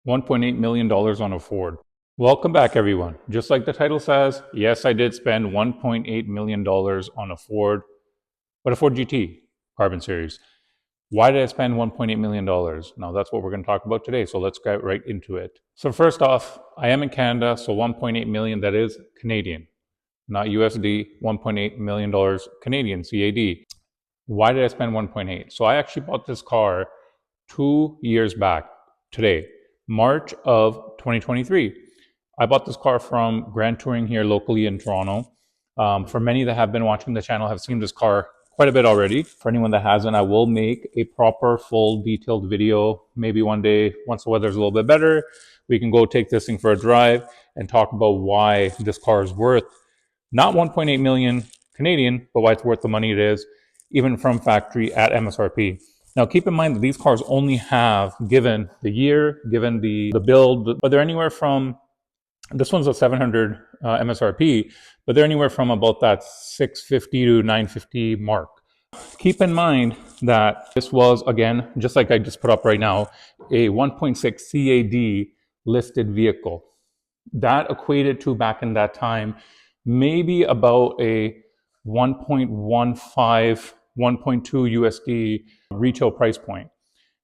$1.8 million on a Ford. Welcome back, everyone. Just like the title says, yes, I did spend $1.8 million on a Ford, but a Ford GT Carbon Series. Why did I spend $1.8 million? Now, that's what we're going to talk about today, so let's get right into it. So first off, I am in Canada, so $1.8 million, that is Canadian, not USD, $1.8 million Canadian, CAD. Why did I spend 1.8? So I actually bought this car 2 years back today, March of 2023. I bought this car from Grand Touring here locally in Toronto. For many that have been watching the channel have seen this car quite a bit already. For anyone that hasn't, I will make a proper, full, detailed video. Maybe one day, once the weather's a little bit better, we can go take this thing for a drive and talk about why this car is worth not 1.8 million Canadian, but why it's worth the money it is, even from factory at MSRP. Now, keep in mind that these cars only have, given the year, given the build, but they're anywhere from, this one's a 700 MSRP, but they're anywhere from about that 650 to 950 mark. Keep in mind that this was, again, just like I just put up right now, a 1.6 CAD listed vehicle. That equated to, back in that time, maybe about a 1.15, 1.2 USD retail price point.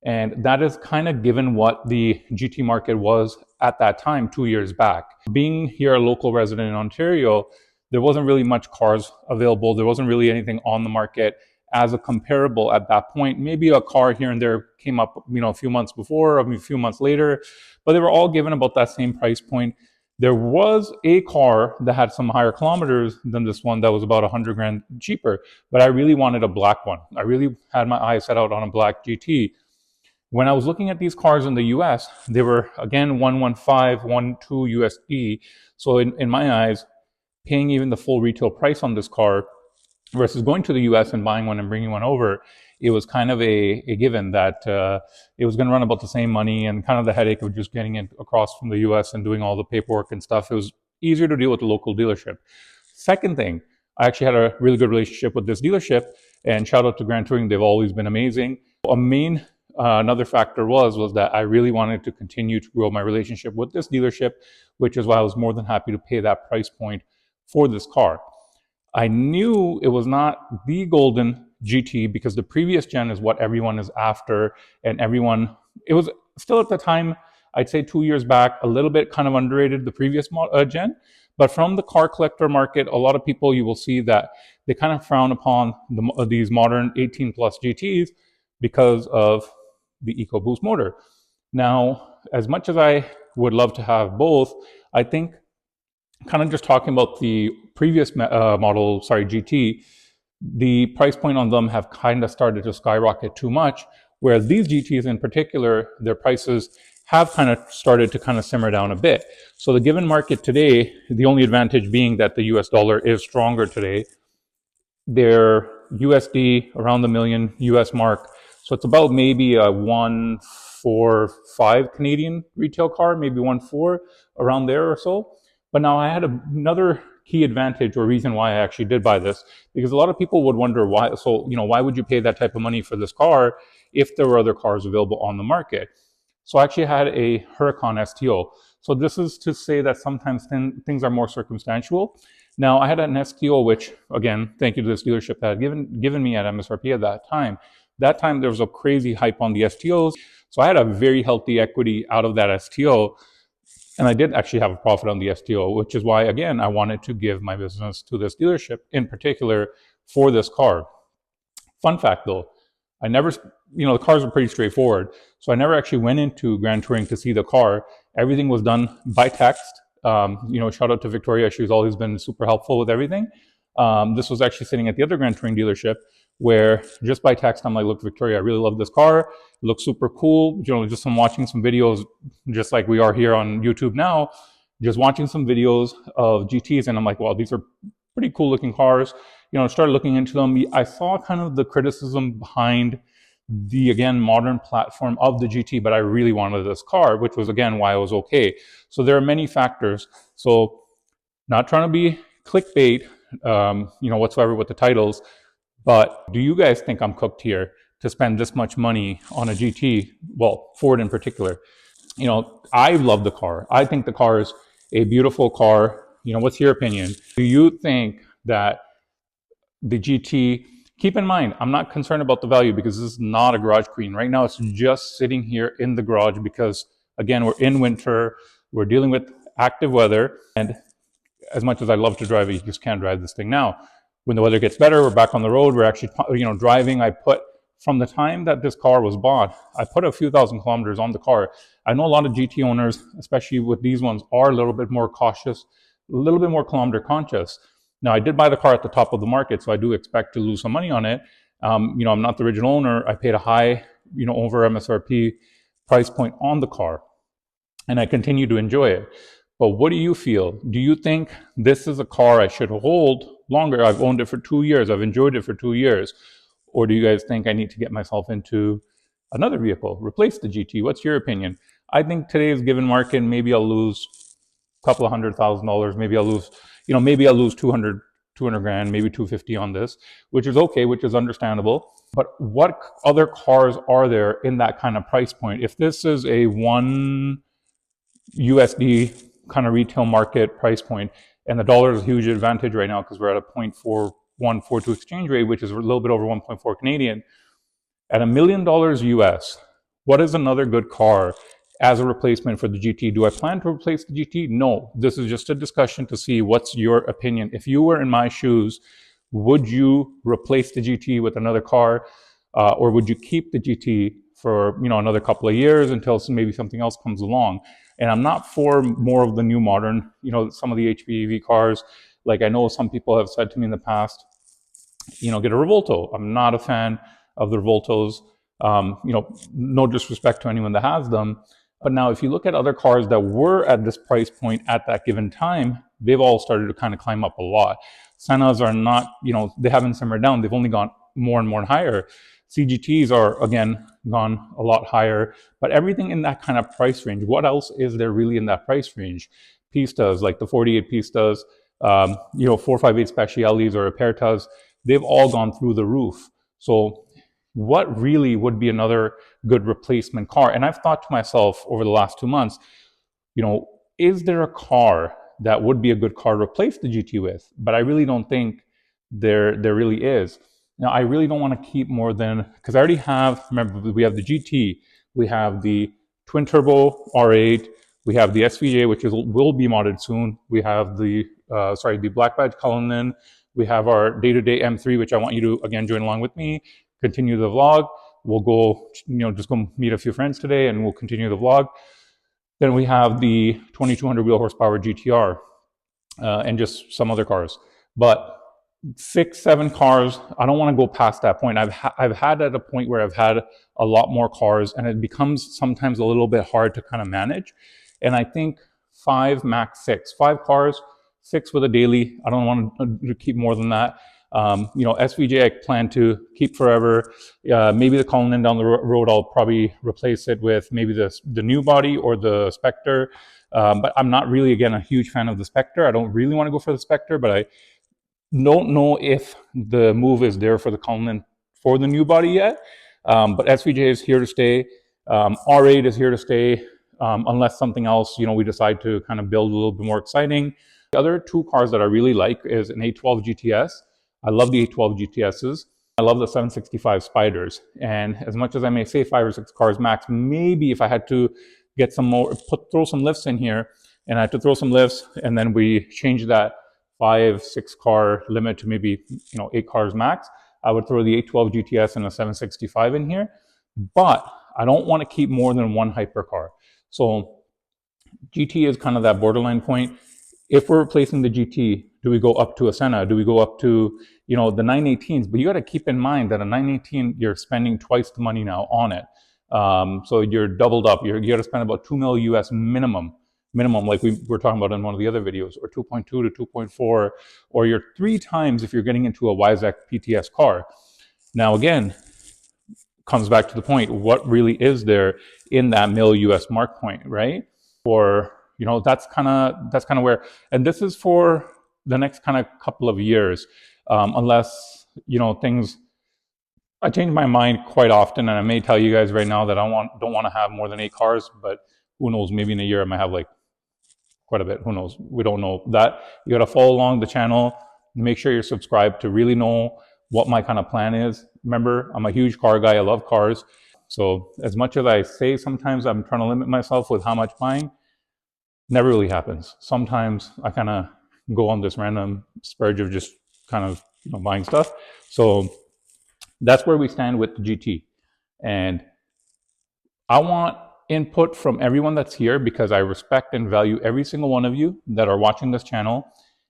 And that is kind of given what the GT market was at that time, 2 years back. Being here a local resident in Ontario, there wasn't really much cars available. There wasn't really anything on the market as a comparable at that point. Maybe a car here and there came up, a few months before, a few months later, but they were all given about that same price point. There was a car that had some higher kilometers than this one that was about 100 grand cheaper, but I really wanted a black one. I really had my eyes set out on a black GT. When I was looking at these cars in the US, they were, again, 115, 1.2 USD. So in my eyes, paying even the full retail price on this car versus going to the US and buying one and bringing one over, it was kind of a given that it was going to run about the same money, and kind of the headache of just getting it across from the US and doing all the paperwork and stuff. It was easier to deal with the local dealership. Second thing, I actually had a really good relationship with this dealership, and shout out to Grand Touring. They've always been amazing. Another factor was that I really wanted to continue to grow my relationship with this dealership, which is why I was more than happy to pay that price point for this car. I knew it was not the golden GT because the previous gen is what everyone is after, and it was still at the time, I'd say 2 years back, a little bit kind of underrated, the previous gen. But from the car collector market, a lot of people, you will see that they kind of frown upon these modern 18 plus GTs because of the EcoBoost motor. Now, as much as I would love to have both, I think kind of just talking about the previous GT, the price point on them have kind of started to skyrocket too much, where these GTs in particular, their prices have kind of started to kind of simmer down a bit. So the given market today, the only advantage being that the US dollar is stronger today, their USD around the million US mark. So it's about maybe a 145 Canadian retail car, maybe 1.4, around there or so. But now I had another key advantage or reason why I actually did buy this, because a lot of people would wonder why. So, why would you pay that type of money for this car if there were other cars available on the market? So I actually had a Huracan STO. So this is to say that sometimes things are more circumstantial. Now, I had an STO, which, again, thank you to this dealership that had given me at MSRP at that time. That time, there was a crazy hype on the STOs. So I had a very healthy equity out of that STO. And I did actually have a profit on the STO, which is why, again, I wanted to give my business to this dealership, in particular for this car. Fun fact, though, I never, the cars are pretty straightforward. So I never actually went into Grand Touring to see the car. Everything was done by text. Shout out to Victoria. She's always been super helpful with everything. This was actually sitting at the other Grand Touring dealership, where just by text, I'm like, look, Victoria, I really love this car. It looks super cool. Just from watching some videos, just like we are here on YouTube now, just watching some videos of GTs. And I'm like, wow, these are pretty cool looking cars. Started looking into them. I saw kind of the criticism behind the, again, modern platform of the GT, but I really wanted this car, which was, again, why I was okay. So there are many factors. So not trying to be clickbait, whatsoever with the titles, but do you guys think I'm cooked here to spend this much money on a GT? Well, Ford in particular. I love the car. I think the car is a beautiful car. What's your opinion? Do you think that the GT, keep in mind, I'm not concerned about the value because this is not a garage queen. Right now, it's just sitting here in the garage because, again, we're in winter, we're dealing with active weather, and as much as I love to drive it, you just can't drive this thing now. When the weather gets better, we're back on the road. We're actually, driving. From the time that this car was bought, I put a few thousand kilometers on the car. I know a lot of GT owners, especially with these ones, are a little bit more cautious, a little bit more kilometer conscious. Now, I did buy the car at the top of the market, so I do expect to lose some money on it. I'm not the original owner. I paid a high, over MSRP price point on the car, and I continue to enjoy it. But what do you feel? Do you think this is a car I should hold longer? I've owned it for 2 years. I've enjoyed it for 2 years. Or do you guys think I need to get myself into another vehicle, replace the GT? What's your opinion? I think today's given market, maybe I'll lose a couple of $100,000. Maybe I'll lose 200 grand, maybe 250 on this, which is okay, which is understandable. But what other cars are there in that kind of price point? If this is a $1 USD kind of retail market price point, and the dollar is a huge advantage right now because we're at a 0.4142 exchange rate, which is a little bit over 1.4 Canadian. At $1 million US, what is another good car as a replacement for the GT? Do I plan to replace the GT? No. This is just a discussion to see what's your opinion. If you were in my shoes, would you replace the GT with another car, or would you keep the GT for another couple of years until maybe something else comes along? And I'm not for more of the new modern, some of the HPEV cars. Like I know some people have said to me in the past, get a Revolto. I'm not a fan of the Revoltos. No disrespect to anyone that has them. But now if you look at other cars that were at this price point at that given time, they've all started to kind of climb up a lot. Sennas are not, they haven't simmered down. They've only gone more and more and higher. CGTs are, again, gone a lot higher. But everything in that kind of price range, what else is there really in that price range? Pistas, like the 48 Pistas, 458 Speciales or Apertas, they've all gone through the roof. So what really would be another good replacement car? And I've thought to myself over the last 2 months, is there a car that would be a good car to replace the GT with? But I really don't think there really is. Now, I really don't want to keep more than, because I already have, remember, we have the GT, we have the twin turbo R8, we have the SVJ, which will be modded soon. We have the Black Badge Cullinan. We have our day-to-day M3, which I want you to, again, join along with me, continue the vlog. We'll go, just go meet a few friends today and we'll continue the vlog. Then we have the 2200 wheel horsepower GTR and just some other cars. But 6-7 cars, I don't want to go past that point. I've had at a point where I've had a lot more cars and it becomes sometimes a little bit hard to kind of manage. And I think 5, max 6. 5 cars, 6 with a daily. I don't want to keep more than that. SVJ I plan to keep forever. Maybe the Cullinan down the road, I'll probably replace it with maybe the new body or the Spectre. But I'm not really, again, a huge fan of the Spectre. I don't really want to go for the Spectre, but I don't know if the move is there for the Cullinan for the new body yet. But SVJ is here to stay. R8 is here to stay, unless something else, we decide to kind of build a little bit more exciting. The other 2 cars that I really like is an 812 GTS. I love the 812 GTSs. I love the 765 Spiders. And as much as I may say 5 or 6 cars max, maybe if I had to get some more, throw some lifts in here, and I had to throw some lifts, and then we change that 5-6 car limit to maybe 8 cars max, I would throw the 812 GTS and a 765 in here. But I don't want to keep more than 1 hypercar. So GT is kind of that borderline point. If we're replacing the GT, do we go up to a Senna? Do we go up to the 918s? But you got to keep in mind that a 918, you're spending twice the money now on it. So you're doubled up. You got to spend about $2 million US minimum, like we were talking about in one of the other videos, or 2.2 to 2.4, or you're 3 times if you're getting into a YZEC PTS car. Now again, comes back to the point, what really is there in that $1 million US mark point, right? Or that's kind of where, and this is for the next kind of couple of years, unless things. I change my mind quite often, and I may tell you guys right now that I don't want to have more than 8 cars, but who knows, maybe in a year I might have like quite a bit. Who knows? We don't know that. You got to follow along the channel. Make sure you're subscribed to really know what my kind of plan is. Remember, I'm a huge car guy. I love cars. So as much as I say sometimes I'm trying to limit myself with how much buying, never really happens. Sometimes I kind of go on this random spurge of just kind of buying stuff. So that's where we stand with the GT. And I want input from everyone that's here because I respect and value every single one of you that are watching this channel.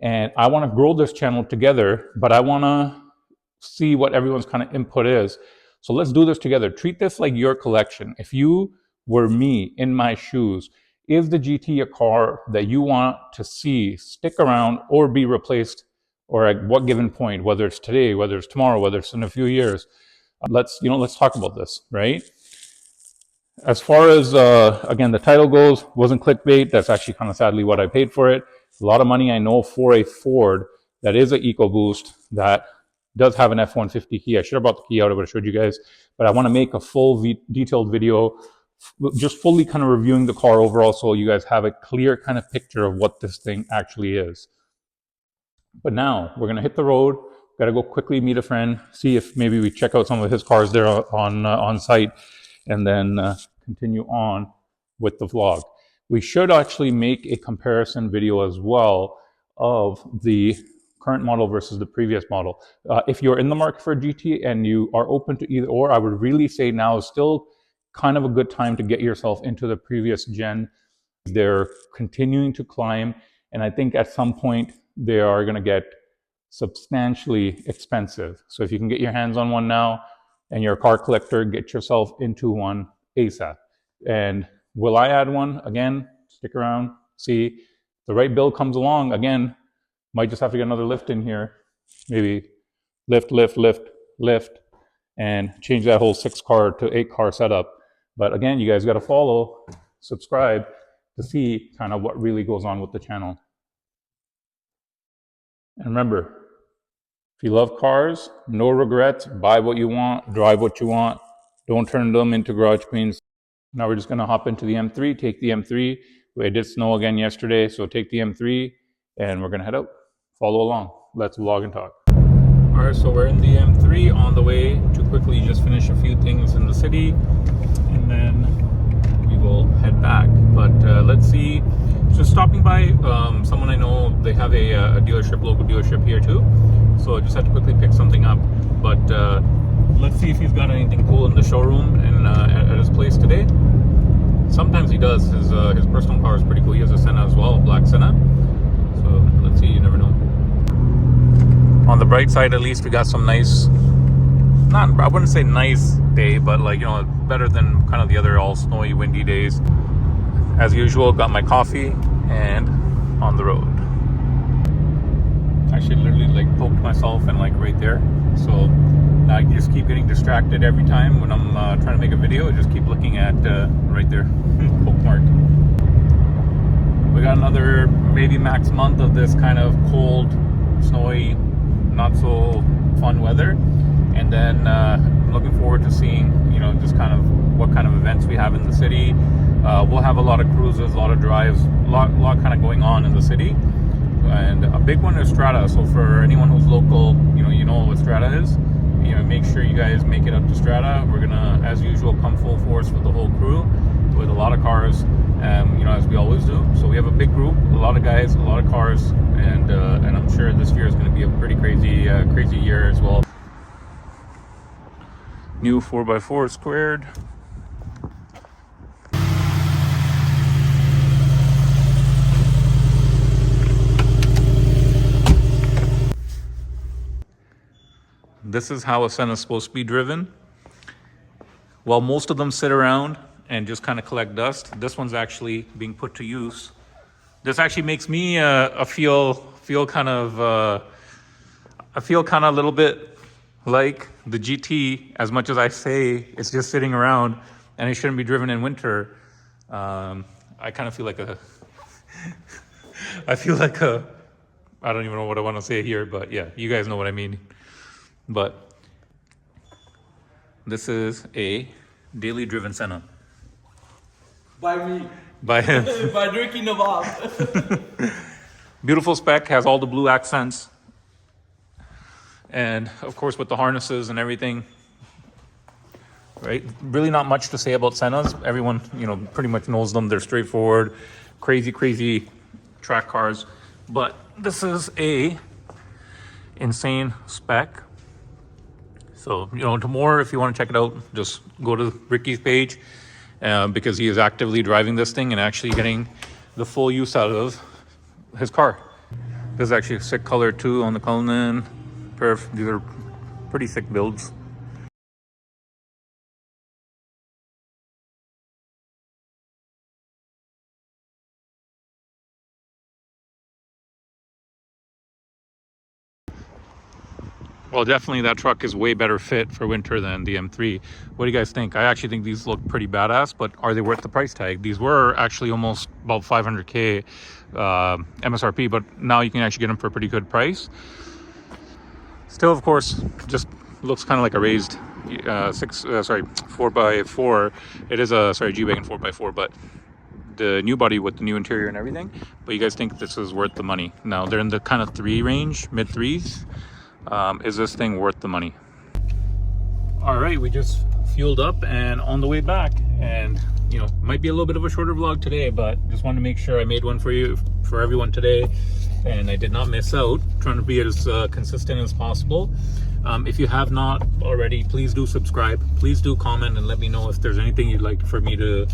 And I want to grow this channel together, but I want to see what everyone's kind of input is. So let's do this together. Treat this like your collection. If you were me in my shoes, is the GT a car that you want to see stick around or be replaced, or at what given point, whether it's today, whether it's tomorrow, whether it's in a few years? Let's talk about this, right? As far as, again, the title goes, wasn't clickbait. That's actually kind of sadly what I paid for it. A lot of money, I know, for a Ford that is an EcoBoost that does have an F-150 key. I should have brought the key out. I would have showed you guys. But I want to make a full detailed video, just fully kind of reviewing the car overall so you guys have a clear kind of picture of what this thing actually is. But now we're going to hit the road. Got to go quickly meet a friend, see if maybe we check out some of his cars there on site, and then continue on with the vlog. We should actually make a comparison video as well of the current model versus the previous model. If you're in the market for a GT and you are open to either or, I would really say now is still kind of a good time to get yourself into the previous gen. They're continuing to climb, and I think at some point they are going to get substantially expensive. So if you can get your hands on one now and you're a car collector, get yourself into one ASAP. And will I add one? Again, stick around, see. The right bill comes along, again, might just have to get another lift in here. Maybe lift, and change that whole 6-car to 8-car setup. But again, you guys got to follow, subscribe to see kind of what really goes on with the channel. And remember, if you love cars, no regrets, buy what you want, drive what you want, don't turn them into garage queens. Now we're just going to hop into the M3, take the M3. It did snow again yesterday, so take the M3 and we're going to head out. Follow along. Let's vlog and talk. All right, so we're in the M3 on the way to quickly just finish a few things in the city, and then we will head back. But let's see. Just stopping by someone I know, they have a dealership, local dealership here too. So I just had to quickly pick something up. But let's see if he's got anything cool in the showroom and at his place today. Sometimes he does. His personal car is pretty cool. He has a Senna as well, a black Senna. So let's see, you never know. On the bright side, at least we got some nice, I wouldn't say nice day, but like, better than kind of the other all snowy, windy days. As usual, got my coffee and on the road. Actually literally like poked myself and like right there. So I just keep getting distracted every time when I'm trying to make a video. I just keep looking at right there, poke mark. We got another maybe max month of this kind of cold, snowy, not so fun weather. And then I'm looking forward to seeing, just kind of what kind of events we have in the city. We'll have a lot of cruises, a lot of drives, a lot kind of going on in the city. And a big one is Strata. So for anyone who's local, you know what Strata is. Make sure you guys make it up to Strata. We're gonna, as usual, come full force with the whole crew, with a lot of cars, as we always do. So we have a big group, a lot of guys, a lot of cars, and I'm sure this year is going to be a pretty crazy year as well. New 4x4 squared. This is how a Senna is supposed to be driven. While most of them sit around and just kind of collect dust, this one's actually being put to use. This actually makes me feel kind of a little bit like the GT. As much as I say it's just sitting around and it shouldn't be driven in winter, I kind of feel like I don't even know what I want to say here, but yeah, you guys know what I mean. But this is a daily driven Senna. By me. by him. By Ricky Nawab. Beautiful spec, has all the blue accents. And of course with the harnesses and everything. Right? Really not much to say about Sennas. Everyone, pretty much knows them. They're straightforward, crazy track cars. But this is a insane spec. So, to more, if you want to check it out, just go to Ricky's page because he is actively driving this thing and actually getting the full use out of his car. This is actually a sick color too on the Cullinan. Perf. These are pretty sick builds. Well, definitely that truck is way better fit for winter than the M3. What do you guys think? I actually think these look pretty badass, but are they worth the price tag? These were actually almost about 500K MSRP, but now you can actually get them for a pretty good price. Still, of course, just looks kind of like a raised 4x4. It is a, G-Wagon 4x4, but the new body with the new interior and everything. But you guys think this is worth the money? Now, they're in the kind of 3 range, mid 3s. Is this thing worth the money? All right, we just fueled up and on the way back, and might be a little bit of a shorter vlog today, but just wanted to make sure I made one for everyone today, and I did not miss out. Trying to be as consistent as possible. If you have not already, please do subscribe, please do comment, and let me know if there's anything you'd like for me to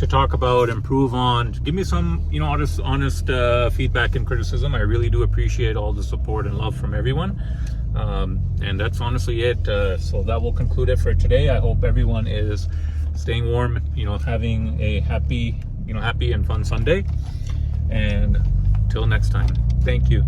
talk about, improve on. Give me some honest feedback and criticism. I really do appreciate all the support and love from everyone. And that's honestly it. So that will conclude it for today. I hope everyone is staying warm, having a happy and fun Sunday. And till next time, thank you.